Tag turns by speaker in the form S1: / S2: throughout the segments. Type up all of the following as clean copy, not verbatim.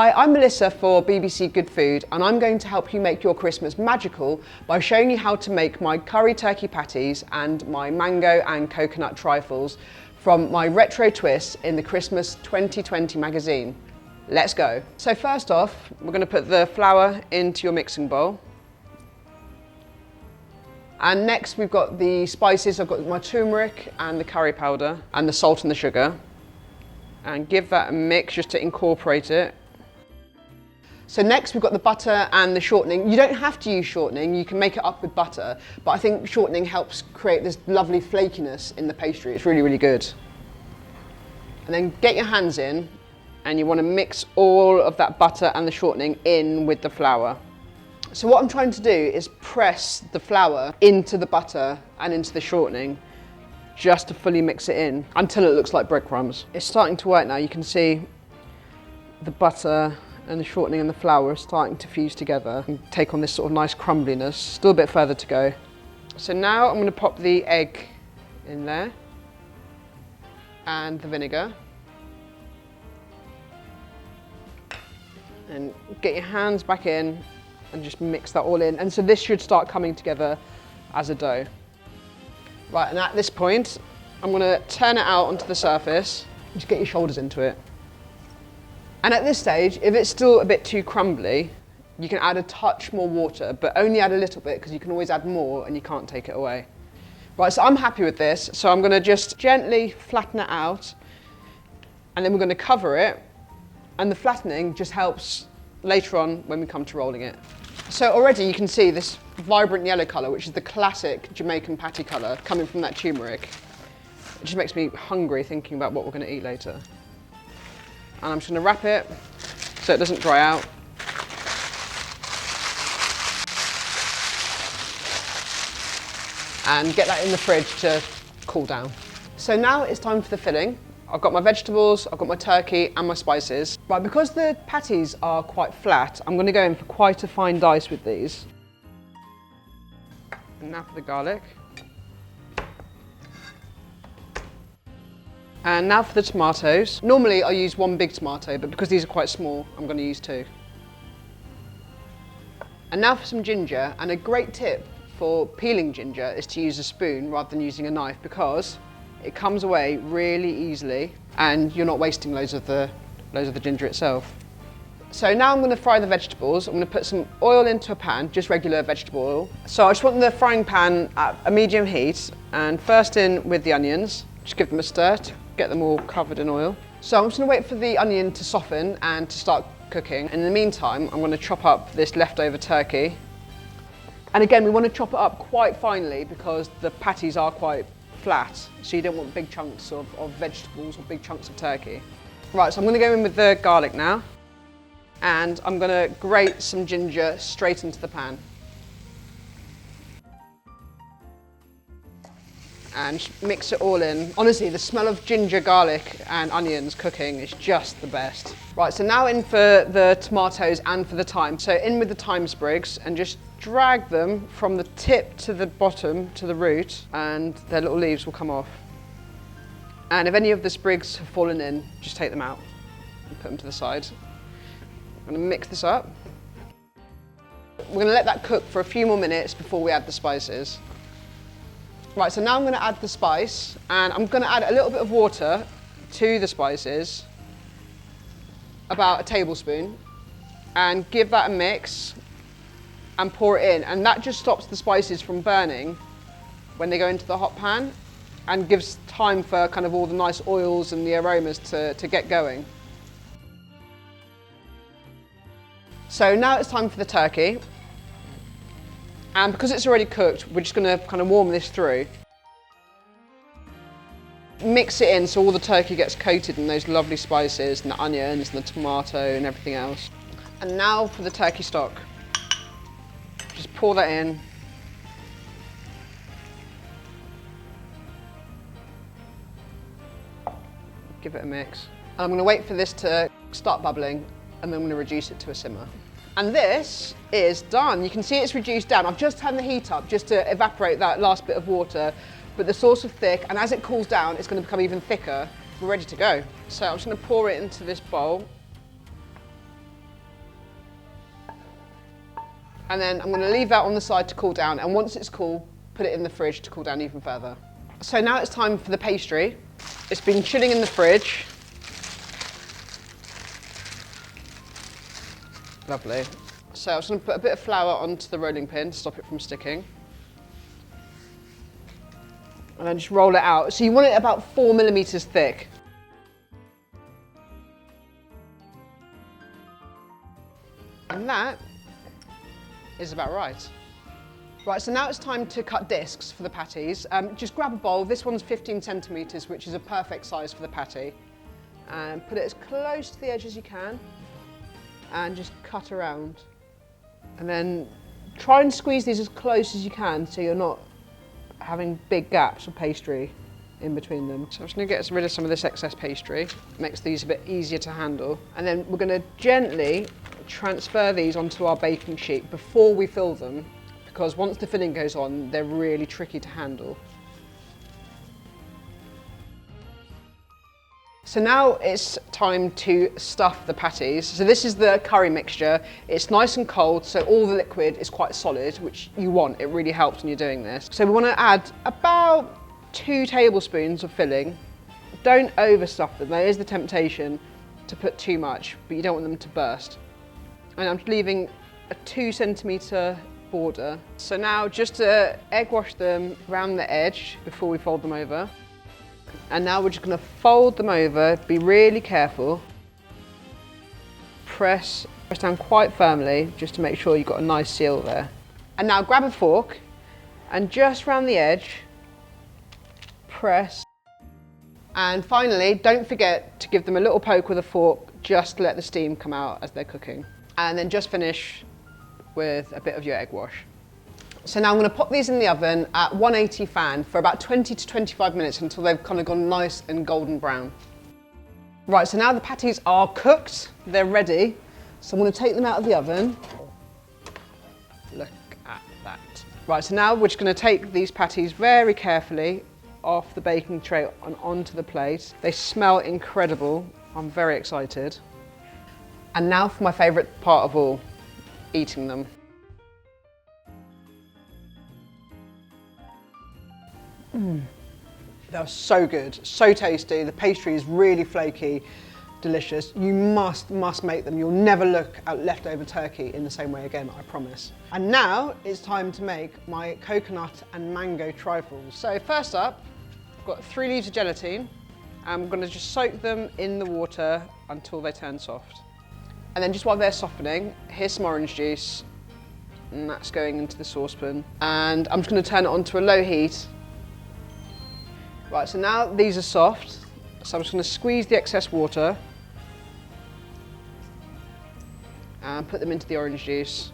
S1: Hi, I'm Melissa for BBC Good Food, and I'm going to help you make your Christmas magical by showing you how to make my curry turkey patties and my mango and coconut trifles from my retro twist in the Christmas 2020 magazine. Let's go. So first off, we're going to put the flour into your mixing bowl. And next we've got the spices. I've got my turmeric and the curry powder and the salt and the sugar. And give that a mix just to incorporate it. So next we've got the butter and the shortening. You don't have to use shortening, you can make it up with butter, but I think shortening helps create this lovely flakiness in the pastry. It's really, really good. And then get your hands in, and you want to mix all of that butter and the shortening in with the flour. So what I'm trying to do is press the flour into the butter and into the shortening, just to fully mix it in until it looks like breadcrumbs. It's starting to work now. You can see the butter and the shortening and the flour are starting to fuse together and take on this sort of nice crumbliness. Still a bit further to go. So now I'm going to pop the egg in there and the vinegar. And get your hands back in and just mix that all in. And so this should start coming together as a dough. Right, and at this point, I'm going to turn it out onto the surface. Just get your shoulders into it. And at this stage, if it's still a bit too crumbly, you can add a touch more water, but only add a little bit because you can always add more and you can't take it away. Right, so I'm happy with this. So I'm going to just gently flatten it out, and then we're going to cover it. And the flattening just helps later on when we come to rolling it. So already you can see this vibrant yellow colour, which is the classic Jamaican patty colour coming from that turmeric. It just makes me hungry thinking about what we're going to eat later. And I'm just going to wrap it so it doesn't dry out. And get that in the fridge to cool down. So now it's time for the filling. I've got my vegetables, I've got my turkey and my spices. Right, because the patties are quite flat, I'm going to go in for quite a fine dice with these. And now for the garlic. And now for the tomatoes. Normally I use one big tomato, but because these are quite small, I'm going to use two. And now for some ginger, and a great tip for peeling ginger is to use a spoon rather than using a knife, because it comes away really easily and you're not wasting loads of the ginger itself. So now I'm going to fry the vegetables. I'm going to put some oil into a pan, just regular vegetable oil. So I just want the frying pan at a medium heat, and first in with the onions. Just give them a stir to get them all covered in oil. So I'm just going to wait for the onion to soften and to start cooking. And in the meantime, I'm going to chop up this leftover turkey. And again, we want to chop it up quite finely because the patties are quite flat, so you don't want big chunks of vegetables or big chunks of turkey. Right, so I'm going to go in with the garlic now, and I'm going to grate some ginger straight into the pan. And mix it all in. Honestly, the smell of ginger, garlic and onions cooking is just the best. Right, so now in for the tomatoes and for the thyme. So in with the thyme sprigs and just drag them from the tip to the bottom to the root, and their little leaves will come off. And if any of the sprigs have fallen in, just take them out and put them to the side. I'm going to mix this up. We're going to let that cook for a few more minutes before we add the spices. Right, so now I'm going to add the spice, and I'm going to add a little bit of water to the spices, about a tablespoon, and give that a mix and pour it in. And that just stops the spices from burning when they go into the hot pan and gives time for kind of all the nice oils and the aromas to get going. So now it's time for the turkey. And because it's already cooked, we're just going to kind of warm this through. Mix it in so all the turkey gets coated in those lovely spices and the onions and the tomato and everything else. And now for the turkey stock. Just pour that in. Give it a mix. And I'm going to wait for this to start bubbling, and then I'm going to reduce it to a simmer. And this is done. You can see it's reduced down. I've just turned the heat up just to evaporate that last bit of water, but the sauce is thick, and as it cools down, it's going to become even thicker. We're ready to go. So I'm just going to pour it into this bowl. And then I'm gonna leave that on the side to cool down, and once it's cool, put it in the fridge to cool down even further. So now it's time for the pastry. It's been chilling in the fridge. Lovely. So I'm just gonna put a bit of flour onto the rolling pin to stop it from sticking. And then just roll it out. So you want it about 4 millimeters thick. And that is about right. Right, so now it's time to cut discs for the patties. Just grab a bowl. This one's 15 centimeters, which is a perfect size for the patty. And put it as close to the edge as you can. And just cut around. And then try and squeeze these as close as you can so you're not having big gaps of pastry in between them. So I'm just gonna get rid of some of this excess pastry. Makes these a bit easier to handle. And then we're gonna gently transfer these onto our baking sheet before we fill them, because once the filling goes on, they're really tricky to handle. So now it's time to stuff the patties. So this is the curry mixture. It's nice and cold, so all the liquid is quite solid, which you want. It really helps when you're doing this. So we want to add about 2 tablespoons of filling. Don't overstuff them. There is the temptation to put too much, but you don't want them to burst. And I'm leaving a 2 centimeter border. So now just to egg wash them around the edge before we fold them over. And now we're just going to fold them over, be really careful. Press down quite firmly just to make sure you've got a nice seal there. And now grab a fork and just around the edge, press. And finally, don't forget to give them a little poke with a fork just to let the steam come out as they're cooking. And then just finish with a bit of your egg wash. So now I'm going to pop these in the oven at 180 fan for about 20 to 25 minutes until they've kind of gone nice and golden brown. Right, so now the patties are cooked, they're ready. So I'm going to take them out of the oven. Look at that. Right, so now we're just going to take these patties very carefully off the baking tray and onto the plate. They smell incredible. I'm very excited. And now for my favourite part of all, eating them. That was so good, so tasty. The pastry is really flaky, delicious. You must make them. You'll never look at leftover turkey in the same way again, I promise. And now it's time to make my coconut and mango trifles. So first up, I've got 3 leaves of gelatine. I'm gonna just soak them in the water until they turn soft. And then just while they're softening, here's some orange juice, and that's going into the saucepan. And I'm just gonna turn it onto a low heat. Right, so now these are soft, so I'm just going to squeeze the excess water and put them into the orange juice.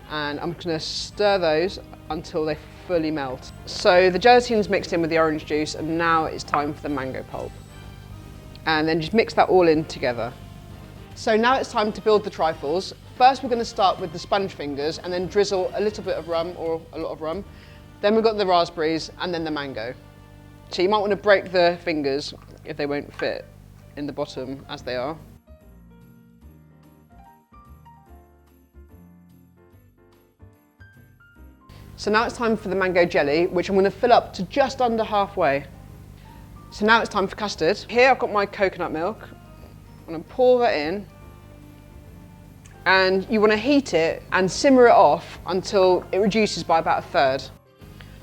S1: And I'm going to stir those until they fully melt. So the gelatine's mixed in with the orange juice, and now it's time for the mango pulp. And then just mix that all in together. So now it's time to build the trifles. First we're going to start with the sponge fingers and then drizzle a little bit of rum or a lot of rum. Then we've got the raspberries and then the mango. So you might want to break the fingers if they won't fit in the bottom as they are. So now it's time for the mango jelly, which I'm going to fill up to just under halfway. So now it's time for custard. Here I've got my coconut milk. I'm going to pour that in. And you want to heat it and simmer it off until it reduces by about 1/3.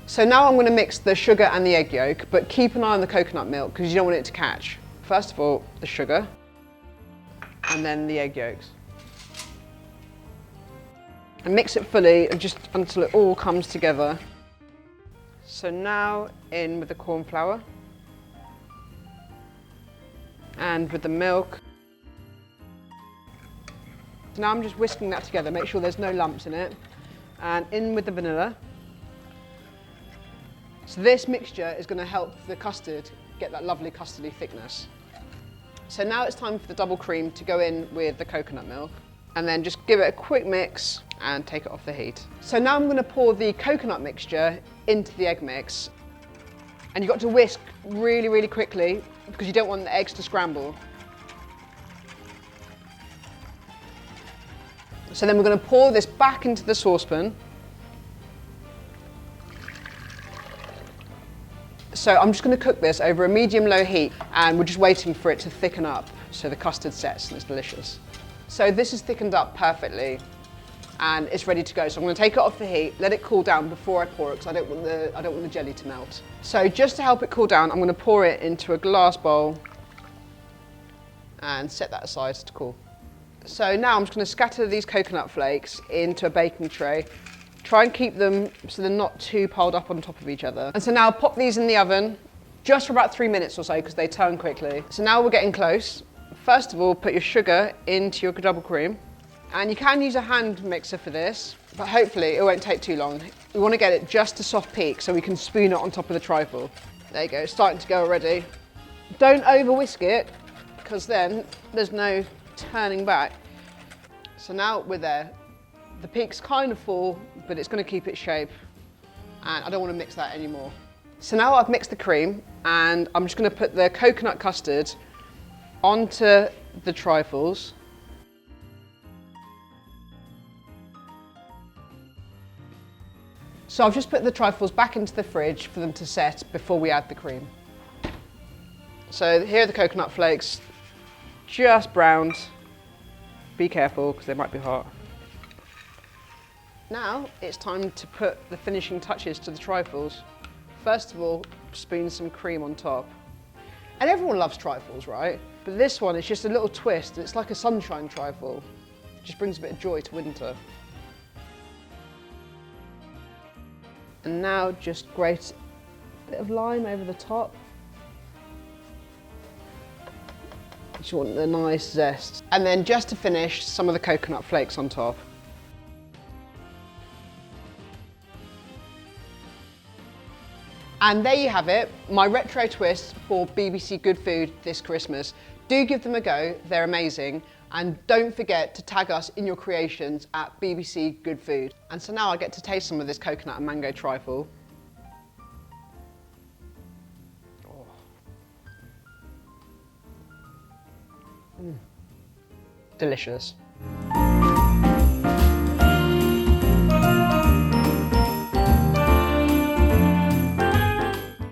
S1: So now I'm going to mix the sugar and the egg yolk, but keep an eye on the coconut milk because you don't want it to catch. First of all, the sugar, and then the egg yolks. And mix it fully just until it all comes together. So now in with the corn flour, and with the milk. So now I'm just whisking that together, make sure there's no lumps in it, and in with the vanilla. So this mixture is going to help the custard get that lovely custardy thickness. So now it's time for the double cream to go in with the coconut milk, and then just give it a quick mix and take it off the heat. So now I'm going to pour the coconut mixture into the egg mix, and you've got to whisk really, really quickly because you don't want the eggs to scramble. So then we're going to pour this back into the saucepan. So I'm just going to cook this over a medium-low heat, and we're just waiting for it to thicken up so the custard sets and it's delicious. So this is thickened up perfectly and it's ready to go. So I'm going to take it off the heat, let it cool down before I pour it because I don't want the jelly to melt. So just to help it cool down, I'm going to pour it into a glass bowl and set that aside to cool. So now I'm just going to scatter these coconut flakes into a baking tray. Try and keep them so they're not too piled up on top of each other. And so now pop these in the oven just for about 3 minutes or so because they turn quickly. So now we're getting close. First of all, put your sugar into your double cream. And you can use a hand mixer for this, but hopefully it won't take too long. We want to get it just a soft peak so we can spoon it on top of the trifle. There you go, it's starting to go already. Don't over whisk it because then there's no turning back. So now we're there. The peak's kind of full, but it's going to keep its shape. And I don't want to mix that anymore. So now I've mixed the cream and I'm just going to put the coconut custard onto the trifles. So I've just put the trifles back into the fridge for them to set before we add the cream. So here are the coconut flakes, just browned. Be careful because they might be hot. Now it's time to put the finishing touches to the trifles. First of all, spoon some cream on top. And everyone loves trifles, right? But this one is just a little twist. It's like a sunshine trifle. It just brings a bit of joy to winter. And now just grate a bit of lime over the top. Just want the nice zest. And then just to finish, some of the coconut flakes on top. And there you have it, my retro twist for BBC Good Food this Christmas. Do give them a go, they're amazing. And don't forget to tag us in your creations at BBC Good Food. And so now I get to taste some of this coconut and mango trifle. Oh. Delicious.